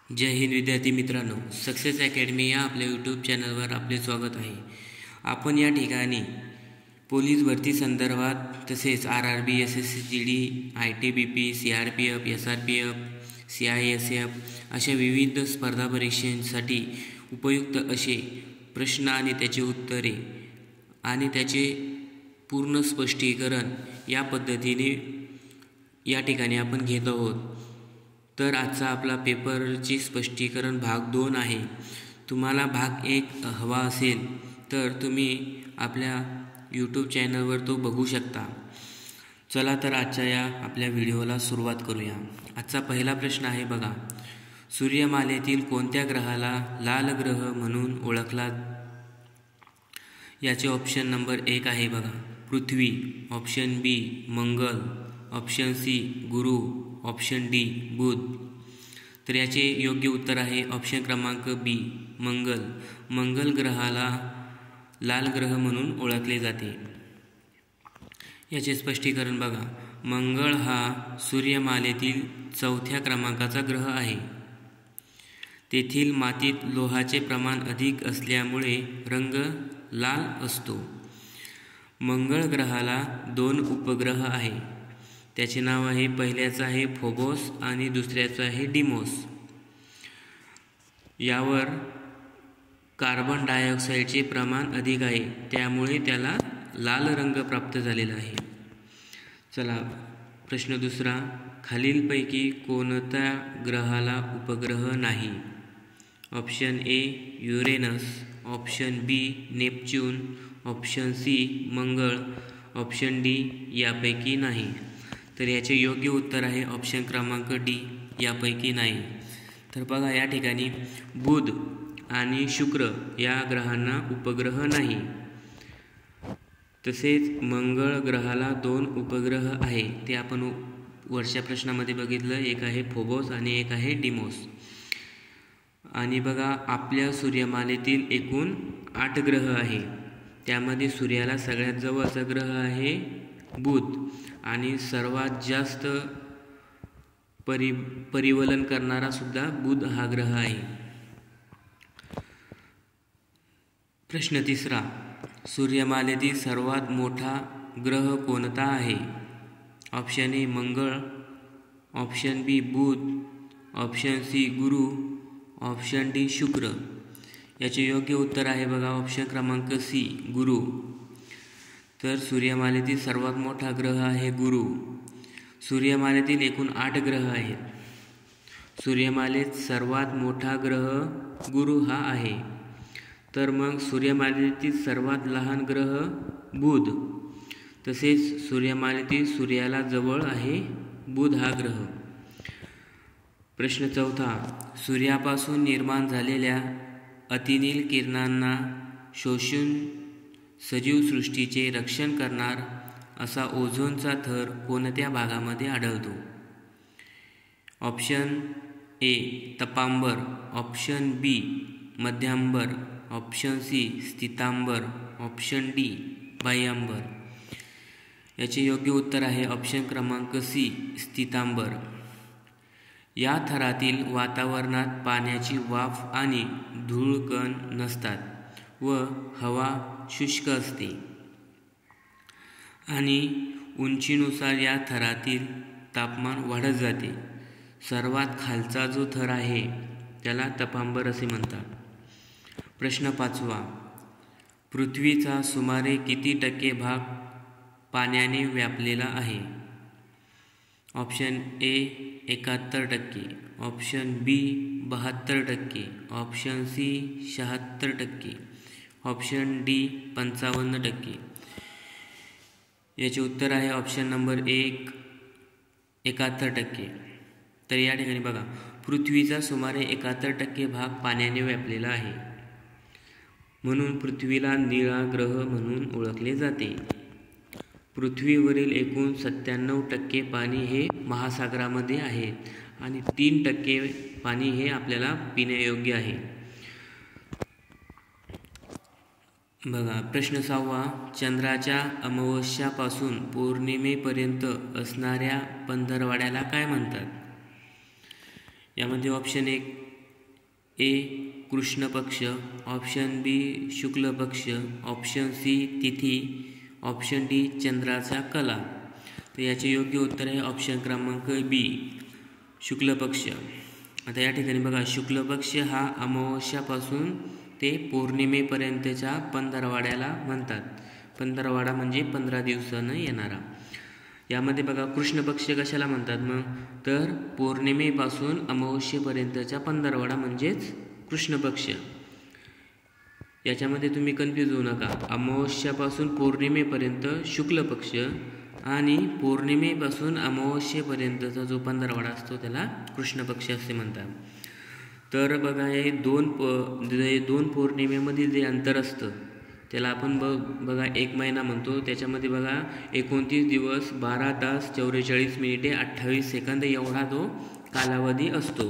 जय हिंद विद्यार्थी मित्रांनो, success academy या आपल्या यूट्यूब चॅनलवर आपले स्वागत आहे। आपण या ठिकाणी पोलीस भरती संदर्भात तसेच RRB, SSC GD, ITBP, CRPF, SRPF, CISF अशा विविध स्पर्धा परीक्षांसाठी उपयुक्त असे प्रश्न आणि त्याची उत्तरे आणि त्याचे पूर्ण स्पष्टीकरण या पद्धतीने या ठिकाणी आपण घेत आहोत। तर आजचा आपला पेपरची स्पष्टीकरण भाग 2 आहे। तुम्हाला भाग 1 हवा असेल तर तुम्ही आपल्या यूट्यूब चॅनलवर तो बघू शकता। चला तर आजच्या या आपल्या व्हिडिओला सुरुवात करूया। आजचा पहिला प्रश्न आहे बघा, सूर्यमालेतील कोणत्या ग्रहाला लाल ग्रह म्हणून ओळखला? याचे ऑप्शन नंबर 1 आहे बघा, पृथ्वी, ऑप्शन बी मंगळ, ऑप्शन सी गुरु, ऑप्शन डी बुध। तर याचे योग्य उत्तर आहे ऑप्शन क्रमांक बी मंगळ। मंगळ ग्रहाला लाल ग्रह म्हणून ओळखले जाते। याचे स्पष्टीकरण बघा, मंगळ हा सूर्यमालेतील 4थ्या क्रमांकाचा ग्रह आहे। तेथील मातीत लोहाचे प्रमाण अधिक असल्यामुळे रंग लाल असतो। मंगळ ग्रहाला 2 उपग्रह आहे। त्याचे नाव आहे, पहिल्याचं आहे फोबोस आणि दुसऱ्याचं आहे डिमोस। यावर कार्बन डायऑक्साईडचे प्रमाण अधिक आहे, त्यामुळे त्याला लाल रंग प्राप्त झालेला आहे। चला प्रश्न दुसरा, खालीलपैकी कोणत्या ग्रहाला उपग्रह नाही? Option A Uranus, option B Neptune, option C मंगळ, ऑप्शन डी यापैकी नाही। तर याचे योग्य उत्तर आहे ऑप्शन क्रमांक डी यापैकी नाही। तर बघा या ठिकाणी बुध आणि शुक्र या ग्रहांना उपग्रह नाही। तसेच मंगळ ग्रहाला 2 उपग्रह आहे, ते आपण वरच्या प्रश्नामध्ये बघितलं, एक आहे फोबोस आणि एक आहे डिमोस। आणि बघा आपल्या सूर्यमालेतील एकूण 8 ग्रह आहे, त्यामध्ये सूर्याला सगळ्यात जवळचा ग्रह आहे बुध आणि सर्वात जास्त परिवलन करणारा सुद्धा बुध हा ग्रह आहे। प्रश्न तिसरा, सूर्यमालेतील सर्वात मोठा ग्रह कोणता आहे? ऑप्शन ए मंगळ, ऑप्शन बी बुध, ऑप्शन सी गुरु, ऑप्शन डी शुक्र। याचे योग्य उत्तर आहे बघा ऑप्शन क्रमांक सी गुरु। तर सूर्यमालेतील सर्वात मोठा ग्रह आहे गुरु। सूर्यमालेतील एकूण 8 ग्रह आहेत। सूर्यमालेत सर्वात मोठा ग्रह गुरु हा आहे। तर मग सूर्यमालेतील सर्वात लहान ग्रह बुध। तसेच सूर्यमालेतील सूर्याला जवळ आहे बुध हा ग्रह। प्रश्न चौथा, सूर्यापासून निर्माण झालेल्या अतिनील किरणांना शोषून सजीव सृष्टीचे रक्षण करणार असा ओझोनचा थर कोणत्या भागामध्ये आढळतो? ऑप्शन ए तपांबर, ऑप्शन बी मध्यांबर, ऑप्शन सी स्थितांबर, ऑप्शन डी बाह्यांबर। याचे योग्य उत्तर आहे ऑप्शन क्रमांक सी स्थितांबर। या थरातील वातावरणात पाण्याची वाफ आणि धूळकण नसतात व हवा शुष्क असते आणि उंचीनुसार या थरातील तापमान वाढत जाते। सर्वात खालचा जो थर आहे त्याला तपांबर असे म्हणतात। प्रश्न 5वा, पृथ्वीचा सुमारे किती टक्के भाग पाण्याने व्यापलेला आहे? Option A 71%, option B 72%, option C 76%, option D 55%। याचे उत्तर आहे ऑप्शन नंबर 1 71%। तर या ठिकाणी बघा पृथ्वीचा सुमारे 71% भाग पाण्याने व्यापलेला आहे, म्हणून पृथ्वीला निळा ग्रह म्हणून ओळखले जाते। पृथ्वीवरील एकूण 97% पाणी हे महासागरामध्ये आहे आणि 3% पाणी हे आपल्याला पिण्यायोग्य आहे। बघा प्रश्न 6वा, चंद्राच्या अमावस्यापासून पौर्णिमेपर्यंत असणाऱ्या पंधरवड्याला काय म्हणतात? यामध्ये ऑप्शन 1 ए कृष्ण पक्ष, ऑप्शन बी शुक्ल पक्ष, ऑप्शन सी तिथी, ऑप्शन डी चंद्राचा कला। तर याचे योग्य उत्तर आहे ऑप्शन क्रमांक बी शुक्ल पक्ष। आता या ठिकाणी बघा, शुक्ल पक्ष हा अमावस्यापासून ते पौर्णिमेपर्यंतच्या पंधरवाड्याला म्हणतात। पंधरवाडा म्हणजे 15 दिवसानं येणारा। यामध्ये बघा कृष्ण पक्ष कशाला म्हणतात मग, तर पौर्णिमेपासून अमावस्येपर्यंतचा पंधरवाडा म्हणजेच कृष्ण पक्ष। याच्यामध्ये तुम्ही कन्फ्यूज होऊ नका, अमावस्यापासून पौर्णिमेपर्यंत शुक्ल पक्ष आणि पौर्णिमेपासून अमावस्येपर्यंतचा जो पंधरवाडा असतो त्याला कृष्ण पक्ष असे म्हणतात। तर बघा, हे दोन पौर्णिमेमधील जे अंतर असतं त्याला आपण बघा 1 महिना म्हणतो। त्याच्यामध्ये बघा 29 दिवस 12 तास 44 मिनिटे 28 सेकंद एवढा तो कालावधी असतो।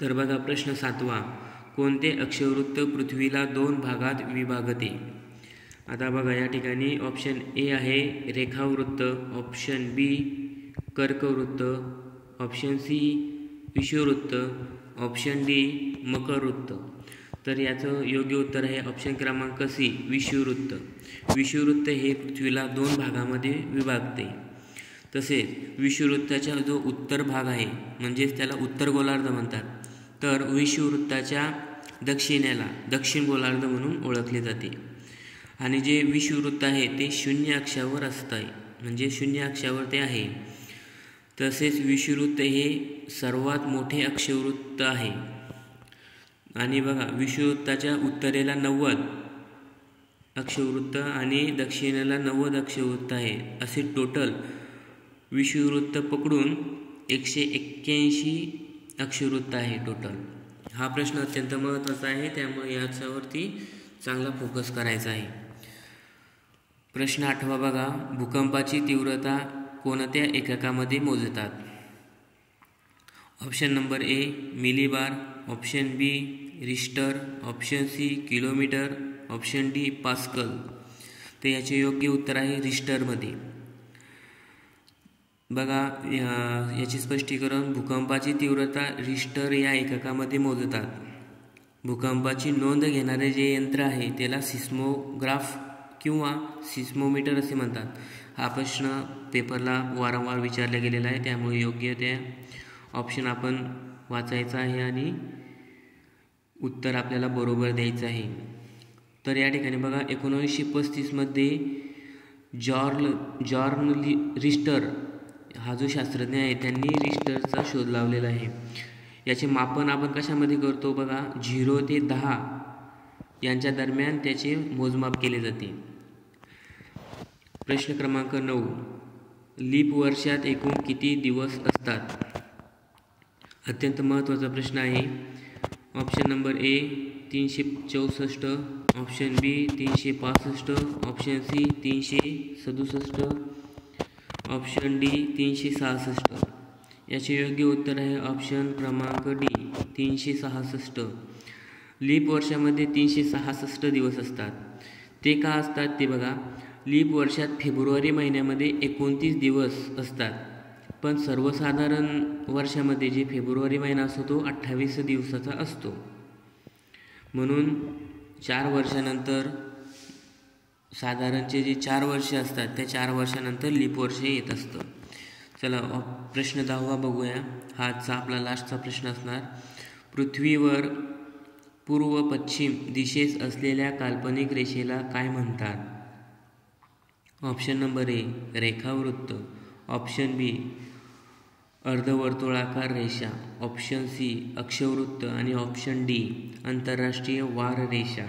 तर बघा प्रश्न 7वा, कोणते अक्षवृत्त पृथ्वीला 2 भागात विभागते। आता बघा या ठिकाणी ऑप्शन ए आहे रेखावृत्त, ऑप्शन बी कर्कवृत्त, ऑप्शन सी विषुववृत्त, ऑप्शन डी मकरवृत्त। तर याचं योग्य उत्तर आहे ऑप्शन क्रमांक सी विषुववृत्त। विषुववृत्त हे पृथ्वीला 2 भागामध्ये विभागते। तसेच विषुववृत्ताचा जो उत्तर भाग आहे म्हणजेच त्याला उत्तर गोलार्ध म्हणतात, तर विषुववृत्ताच्या दक्षिणेला दक्षिण गोलार्ध म्हणून ओळखले जाते। आणि जे विषुववृत्त आहे ते 0 अक्षावर असतं, म्हणजे 0 अक्षावर ते आहे। तसेच विषुववृत्त हे सर्वात मोठे अक्षवृत्त आहे। आणि बघा विषुववृत्ताच्या उत्तरेला 90 अक्षवृत्त आणि दक्षिणेला 90 अक्षवृत्त आहे। असे टोटल विषुववृत्त पकडून 181 अक्षवृत्त आहे टोटल। हा प्रश्न अत्यंत महत्त्वाचा आहे, त्यामुळे याच्यावरती चांगला फोकस करायचा आहे। प्रश्न 8वा बघा, भूकंपाची तीव्रता कोणत्या एककामध्ये मोजतात। Option number A millibar, option B Richter, option C kilometre, option D pascal. तर याचे योग्य उत्तर आहे रिश्टरमध्ये। बघा याचे स्पष्टीकरण, भूकंपाची तीव्रता रिश्टर या एककामध्ये मोजतात। भूकंपाची नोंद घेणारे जे यंत्र आहे त्याला सिस्मोग्राफ किंवा सिस्मोमीटर असे म्हणतात। हा प्रश्न पेपरला वारंवार विचारला गेलेला आहे, त्यामुळे योग्य त्या ऑप्शन आपण वाचायचा आहे आणि उत्तर आपल्याला बरोबर द्यायचं आहे। तर या ठिकाणी बघा 1935 मध्ये जॉर्न रिश्टर हा जो शास्त्रज्ञ आहे त्यांनी रिश्टरचा शोध लावलेला आहे। याचे मापन आपण कशामध्ये करतो बघा, 0 ते 10 यांच्या दरम्यान त्याचे मोजमाप केले जाते। प्रश्न क्रमांक 9, लीप वर्षात एकूण किती दिवस असतात। अत्यंत महत्त्वाचा प्रश्न आहे। Option number A 364, option B 365, option C 367, option D 366। याचे योग्य उत्तर आहे ऑप्शन क्रमांक डी 366। लीप वर्षामध्ये 366 दिवस असतात। ते का असतात ते बघा, लीप वर्षात फेब्रुवारी महिन्यामध्ये 29 दिवस असतात, पण सर्वसाधारण वर्षामध्ये जे फेब्रुवारी महिना असतो तो 28 दिवसाचा असतो। म्हणून 4 वर्षानंतर साधारणचे जे 4 वर्ष असतात त्या 4 वर्षानंतर लीप वर्ष येत असतं। चला प्रश्न 10वा बघूया, हा आजचा आपला लास्टचा प्रश्न असणार। पृथ्वीवर पूर्व पश्चिम दिशेस असलेल्या काल्पनिक रेषेला काय म्हणतात। ऑप्शन नंबर ए रेखावृत्त, ऑप्शन बी अर्धवर्तुळाकार रेषा, ऑप्शन सी अक्षवृत्त आणि ऑप्शन डी आंतरराष्ट्रीय वार रेषा।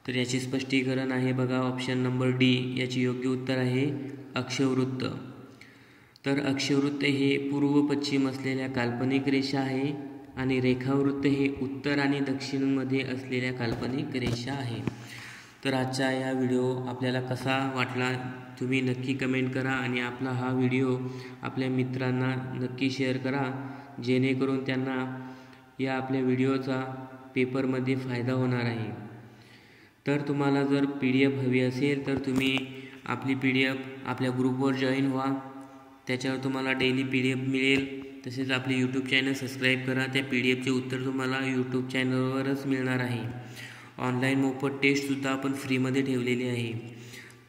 तर याचे स्पष्टीकरण आहे बघा ऑप्शन नंबर डी, याचे योग्य उत्तर आहे अक्षवृत्त। तर अक्षवृत्त हे पूर्व पश्चिम असलेल्या काल्पनिक रेषा आहे आणि रेखावृत्त हे उत्तर आणि दक्षिणमध्ये असलेल्या काल्पनिक रेषा आहे। तर आजचा या व्हिडिओ आपल्याला कसा वाटला तुम्ही नक्की कमेंट करा आणि आपला हा व्हिडिओ आपल्या मित्रांना नक्की शेअर करा, जेणेकरून त्यांना या आपल्या व्हिडिओचा पेपरमध्ये फायदा होणार आहे। तर तुम्हाला जर PDF हवी असेल तर तुम्ही आपली PDF आपल्या ग्रुपवर जॉईन व्हा, त्याच्यावर तुम्हाला डेली PDF मिळेल। तसेच आपले यूट्यूब चॅनल सबस्क्राईब करा. त्या PDF चे उत्तर तुम्हाला यूट्यूब चॅनलवरच मिळणार आहे. ऑनलाईन मोफत टेस्टसुद्धा आपण फ्रीमध्ये ठेवलेली आहे.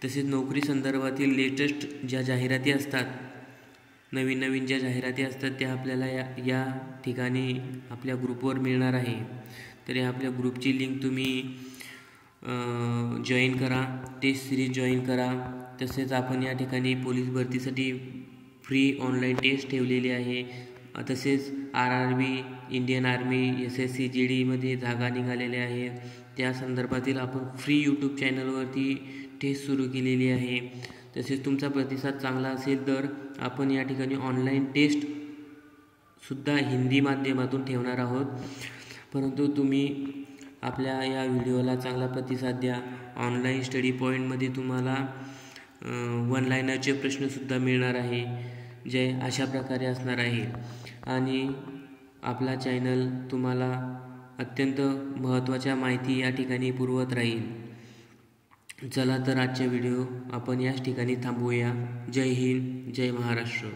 तसेच नोकरी संदर्भातील लेटेस्ट ज्या जाहिराती असतात, नवीन ज्या जाहिराती असतात त्या आपल्याला या ठिकाणी आपल्या ग्रुपवर मिळणार आहे. तर या आपल्या ग्रुपची लिंक तुम्ही जॉईन करा, टेस्ट सिरीज जॉईन करा. तसेच आपण या ठिकाणी पोलीस भरतीसाठी फ्री ऑनलाईन टेस्ट ठेवलेली आहे. तसेच RRB, इंडियन आर्मी, SSC GDमध्ये जागा निघालेल्या आहे. त्या संदर्भातील आपण फ्री यूट्यूब चॅनलवरती टेस्ट सुरू केलेली आहे. तसेच तुमचा प्रतिसाद चांगला असेल तर आपण या ठिकाणी ऑनलाईन टेस्टसुद्धा हिंदी माध्यमातून ठेवणार आहोत. परंतु तुम्ही आपल्या या व्हिडिओला चांगला प्रतिसाद द्या. ऑनलाईन स्टडी पॉईंटमध्ये तुम्हाला वन लाईनरचे प्रश्नसुद्धा मिळणार आहे, जे अशा प्रकारे असणार आहे. आणि आपला चॅनल तुम्हाला अत्यंत महत्त्वाच्या माहिती या ठिकाणी पुरवत राहील. चला तर आजचा व्हिडिओ आपण याच ठिकाणी थांबवूया. जय हिंद, जय महाराष्ट्र.